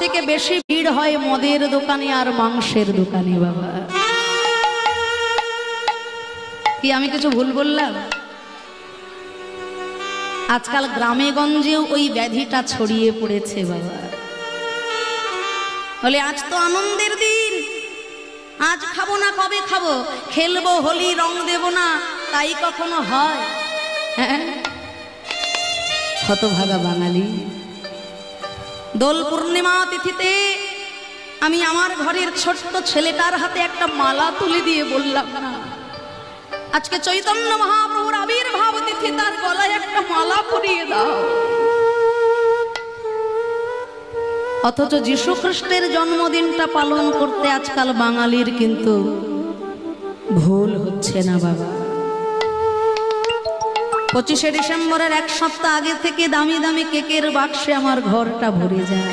থেকে বেশি ভিড় হয় মদের দোকানে আর মাংসের দোকানে। বাবা কি আমি কিছু ভুল বললাম? আজকাল গ্রামে গঞ্জেও ওই ব্যাধিটা ছড়িয়ে পড়েছে। বাবা বলে আজ তো আনন্দের দিন, আজ খাবো না কবে খাবো, খেলবো হোলি রং দেব না, তাই কখনো হয়? হ্যাঁ, হতভাগা বাঙালি। দোল পূর্ণিমা তিথিতে আমি আমার ঘরের ছোট্ট ছেলেটার হাতে একটা মালা তুলে দিয়ে বললাম না, আজকে চৈতন্য মহাপ্রভুর আবির্ভাব তিথি, তার গলায় একটা মালা পরিয়ে দাও। অথচ যীশু খ্রিস্টের জন্মদিনটা পালন করতে আজকাল বাঙালির কিন্তু ভুল হচ্ছে না। বাবা 25শে ডিসেম্বরের এক সপ্তাহ আগে থেকে দামি দামি কেকের বাক্সে আমার ঘরটা ভরে যায়।